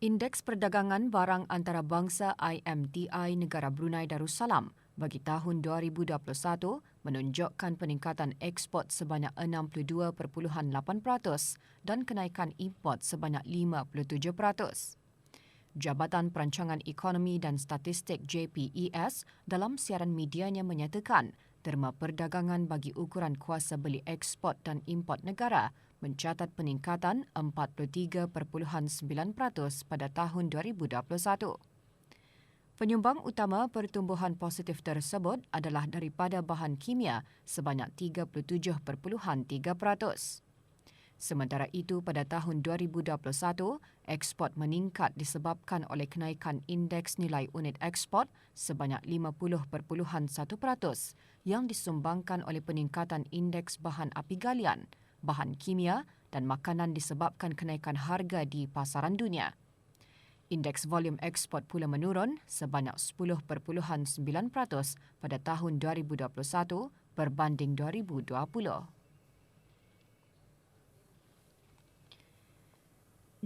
Indeks Perdagangan Barang Antarabangsa IMTI Negara Brunei Darussalam bagi tahun 2021 menunjukkan peningkatan ekspor sebanyak 62.8% dan kenaikan import sebanyak 57%. Jabatan Perancangan Ekonomi dan Statistik JPES dalam siaran medianya menyatakan terma perdagangan bagi ukuran kuasa beli ekspor dan import negara mencatat peningkatan 43.9% pada tahun 2021. Penyumbang utama pertumbuhan positif tersebut adalah daripada bahan kimia sebanyak 37.3%. Sementara itu, pada tahun 2021, ekspor meningkat disebabkan oleh kenaikan indeks nilai unit ekspor sebanyak 50.1% yang disumbangkan oleh peningkatan indeks bahan api galian, bahan kimia dan makanan disebabkan kenaikan harga di pasaran dunia. Indeks volume ekspor pula menurun sebanyak 10.9% pada tahun 2021 berbanding 2020.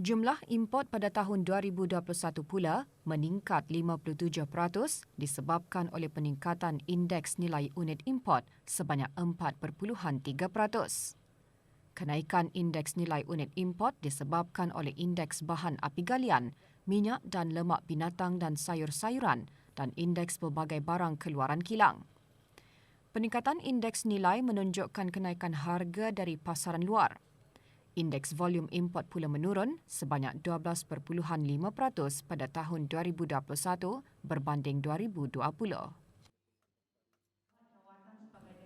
Jumlah import pada tahun 2021 pula meningkat 57% disebabkan oleh peningkatan indeks nilai unit import sebanyak 4.3%. Kenaikan indeks nilai unit import disebabkan oleh indeks bahan api galian, minyak dan lemak binatang dan sayur-sayuran dan indeks pelbagai barang keluaran kilang. Peningkatan indeks nilai menunjukkan kenaikan harga dari pasaran luar. Indeks volume import pula menurun sebanyak 12.5% pada tahun 2021 berbanding 2020.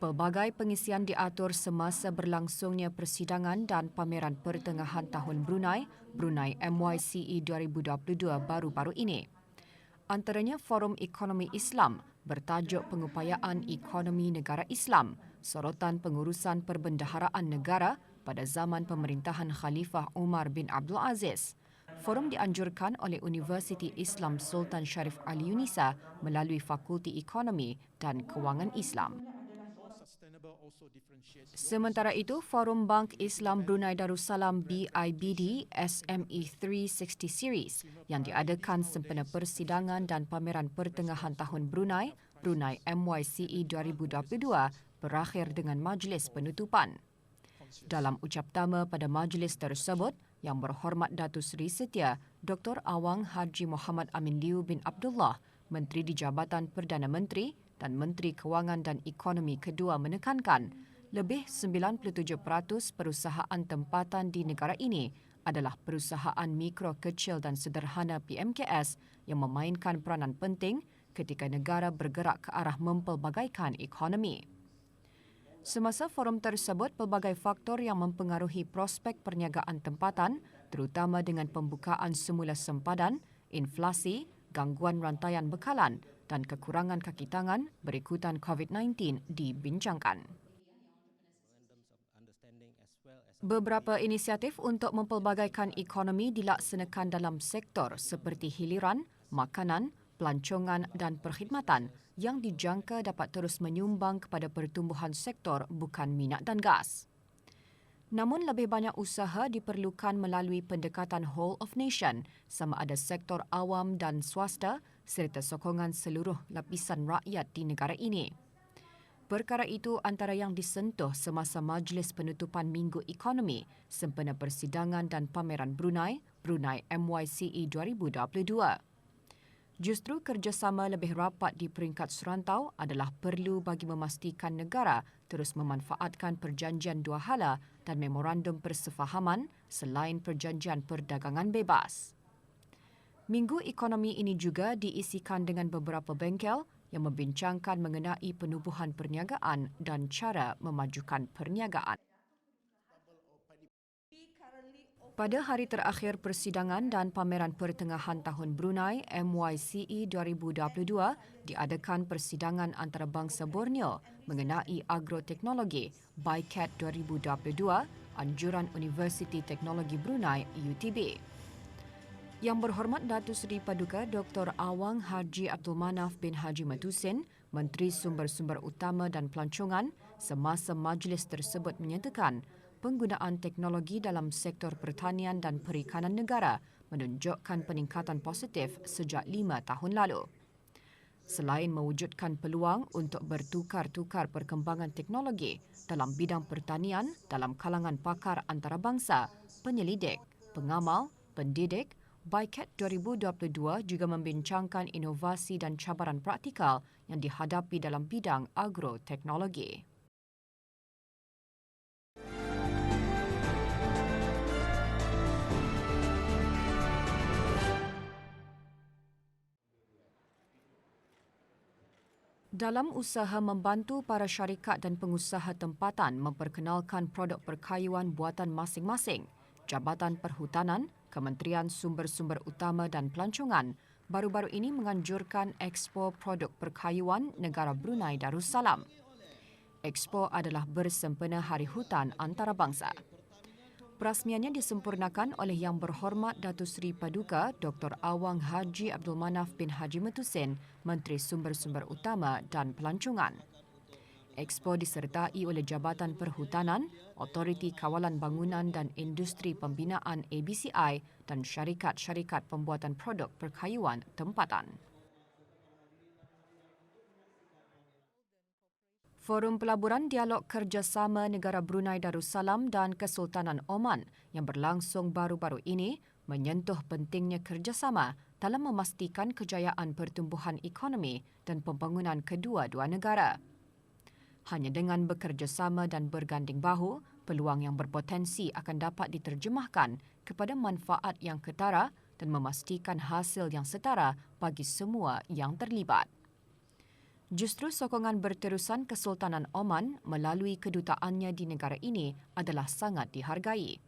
Pelbagai pengisian diatur semasa berlangsungnya persidangan dan pameran pertengahan tahun Brunei MYCE 2022 baru-baru ini. Antaranya Forum Ekonomi Islam bertajuk Pengupayaan Ekonomi Negara Islam, sorotan pengurusan perbendaharaan negara pada zaman pemerintahan Khalifah Umar bin Abdul Aziz. Forum dianjurkan oleh Universiti Islam Sultan Sharif Ali Unisa melalui Fakulti Ekonomi dan Kewangan Islam. Sementara itu, Forum Bank Islam Brunei Darussalam BIBD SME 360 Series yang diadakan sempena persidangan dan pameran pertengahan tahun Brunei MYCE 2022 berakhir dengan majlis penutupan. Dalam ucap tama pada majlis tersebut, Yang Berhormat Datuk Seri Setia Dr. Awang Haji Muhammad Amin Liu bin Abdullah, Menteri di Jabatan Perdana Menteri dan Menteri Kewangan dan Ekonomi kedua menekankan lebih 97% perusahaan tempatan di negara ini adalah perusahaan mikro, kecil dan sederhana PMKS yang memainkan peranan penting ketika negara bergerak ke arah mempelbagaikan ekonomi. Semasa forum tersebut, pelbagai faktor yang mempengaruhi prospek perniagaan tempatan, terutama dengan pembukaan semula sempadan, inflasi, gangguan rantaian bekalan dan kekurangan kaki tangan berikutan COVID-19 dibincangkan. Beberapa inisiatif untuk mempelbagaikan ekonomi dilaksanakan dalam sektor seperti hiliran, makanan, pelancongan dan perkhidmatan yang dijangka dapat terus menyumbang kepada pertumbuhan sektor bukan minyak dan gas. Namun lebih banyak usaha diperlukan melalui pendekatan whole of nation sama ada sektor awam dan swasta serta sokongan seluruh lapisan rakyat di negara ini. Perkara itu antara yang disentuh semasa majlis penutupan Minggu Ekonomi sempena persidangan dan pameran Brunei MYCE 2022. Justru kerjasama lebih rapat di peringkat serantau adalah perlu bagi memastikan negara terus memanfaatkan perjanjian dua hala dan memorandum persefahaman selain perjanjian perdagangan bebas. Minggu Ekonomi ini juga diisikan dengan beberapa bengkel yang membincangkan mengenai penubuhan perniagaan dan cara memajukan perniagaan. Pada hari terakhir persidangan dan pameran pertengahan tahun Brunei MYCE 2022 diadakan persidangan antarabangsa Borneo mengenai agroteknologi BICAT 2022 anjuran Universiti Teknologi Brunei UTB. Yang Berhormat Datuk Seri Paduka Dr. Awang Haji Abdul Manaf bin Haji Matusin, Menteri Sumber-Sumber Utama dan Pelancongan, semasa majlis tersebut menyatakan penggunaan teknologi dalam sektor pertanian dan perikanan negara menunjukkan peningkatan positif sejak 5 tahun lalu. Selain mewujudkan peluang untuk bertukar-tukar perkembangan teknologi dalam bidang pertanian dalam kalangan pakar antarabangsa, penyelidik, pengamal, pendidik, BICAT 2022 juga membincangkan inovasi dan cabaran praktikal yang dihadapi dalam bidang agroteknologi. Dalam usaha membantu para syarikat dan pengusaha tempatan memperkenalkan produk perkayuan buatan masing-masing, Jabatan Perhutanan, Kementerian Sumber-Sumber Utama dan Pelancongan baru-baru ini menganjurkan Expo Produk Perkayuan Negara Brunei Darussalam. Expo adalah bersempena Hari Hutan Antarabangsa. Perasmiannya disempurnakan oleh Yang Berhormat Datuk Seri Paduka Dr. Awang Haji Abdul Manaf bin Haji Metusin, Menteri Sumber-Sumber Utama dan Pelancongan. Expo disertai oleh Jabatan Perhutanan, Otoriti Kawalan Bangunan dan Industri Pembinaan ABCI dan syarikat-syarikat pembuatan produk perkayuan tempatan. Forum Pelaburan Dialog Kerjasama Negara Brunei Darussalam dan Kesultanan Oman yang berlangsung baru-baru ini menyentuh pentingnya kerjasama dalam memastikan kejayaan pertumbuhan ekonomi dan pembangunan kedua-dua negara. Hanya dengan bekerjasama dan berganding bahu, peluang yang berpotensi akan dapat diterjemahkan kepada manfaat yang ketara dan memastikan hasil yang setara bagi semua yang terlibat. Justru sokongan berterusan Kesultanan Oman melalui kedutaannya di negara ini adalah sangat dihargai.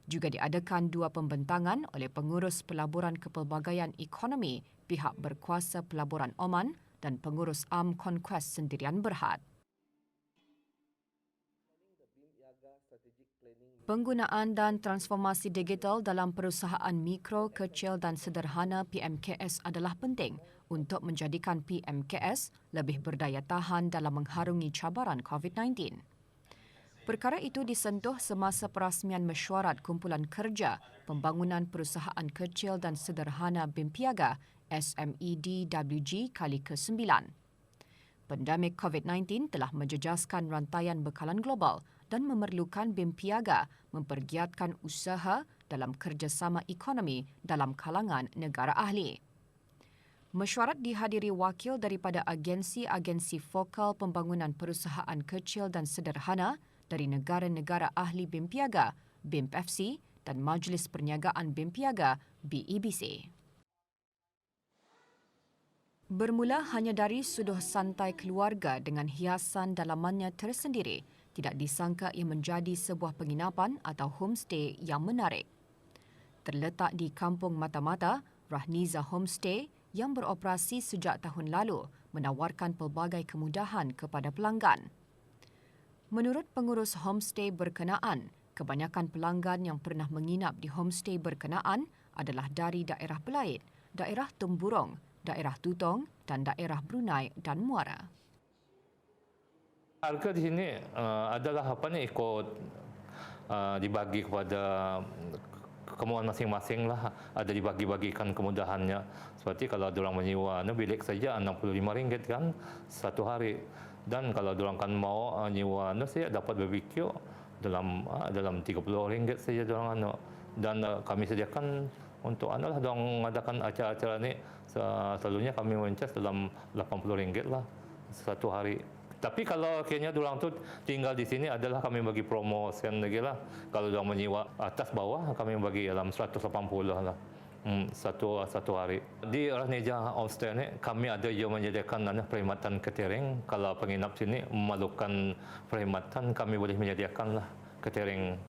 Juga diadakan dua pembentangan oleh pengurus pelaburan kepelbagaian ekonomi pihak berkuasa pelaburan Oman dan pengurus Am Conquest Sendirian Berhad. Penggunaan dan transformasi digital dalam perusahaan mikro, kecil dan sederhana PMKS adalah penting untuk menjadikan PMKS lebih berdaya tahan dalam mengharungi cabaran COVID-19. Perkara itu disentuh semasa perasmian mesyuarat kumpulan kerja pembangunan perusahaan kecil dan sederhana BIMPIAGA SMEDWG kali ke-9. Pandemik COVID-19 telah menjejaskan rantaian bekalan global dan memerlukan BIMPIAGA mempergiatkan usaha dalam kerjasama ekonomi dalam kalangan negara ahli. Mesyuarat dihadiri wakil daripada agensi-agensi fokal pembangunan perusahaan kecil dan sederhana dari negara-negara ahli BIMPIAGA, BIMPFC dan Majlis Perniagaan BIMPIAGA, BEBC. Bermula hanya dari suduh santai keluarga dengan hiasan dalamannya tersendiri, tidak disangka ia menjadi sebuah penginapan atau homestay yang menarik. Terletak di Kampung Mata-Mata, Rahniza Homestay yang beroperasi sejak tahun lalu menawarkan pelbagai kemudahan kepada pelanggan. Menurut pengurus homestay berkenaan, kebanyakan pelanggan yang pernah menginap di homestay berkenaan adalah dari daerah Belait, daerah Tumburong, daerah Tutong dan daerah Brunei dan Muara. Harga di sini adalah ikut dibagi kepada kemudahan masing-masing lah. Ada dibagi-bagikan kemudahannya. Seperti kalau diorang menyewa bilik saja RM65 kan satu hari. Dan kalau diorang kan mau nyewa saja dapat BBQ dalam RM30 saja diorang Dan kami sediakan untuk diorang mengadakan acara-acara ni selalunya kami mencas dalam RM80 lah satu hari. Tapi kalau akhirnya diorang tu tinggal di sini adalah kami bagi promosi lagi lah. Kalau diorang menyewa atas bawah kami bagi dalam 180 lah satu hari. Di Rahniza Homestay ni kami ada juga menyediakan perkhidmatan catering. Kalau penginap sini memerlukan perkhidmatan kami boleh menyediakan lah catering.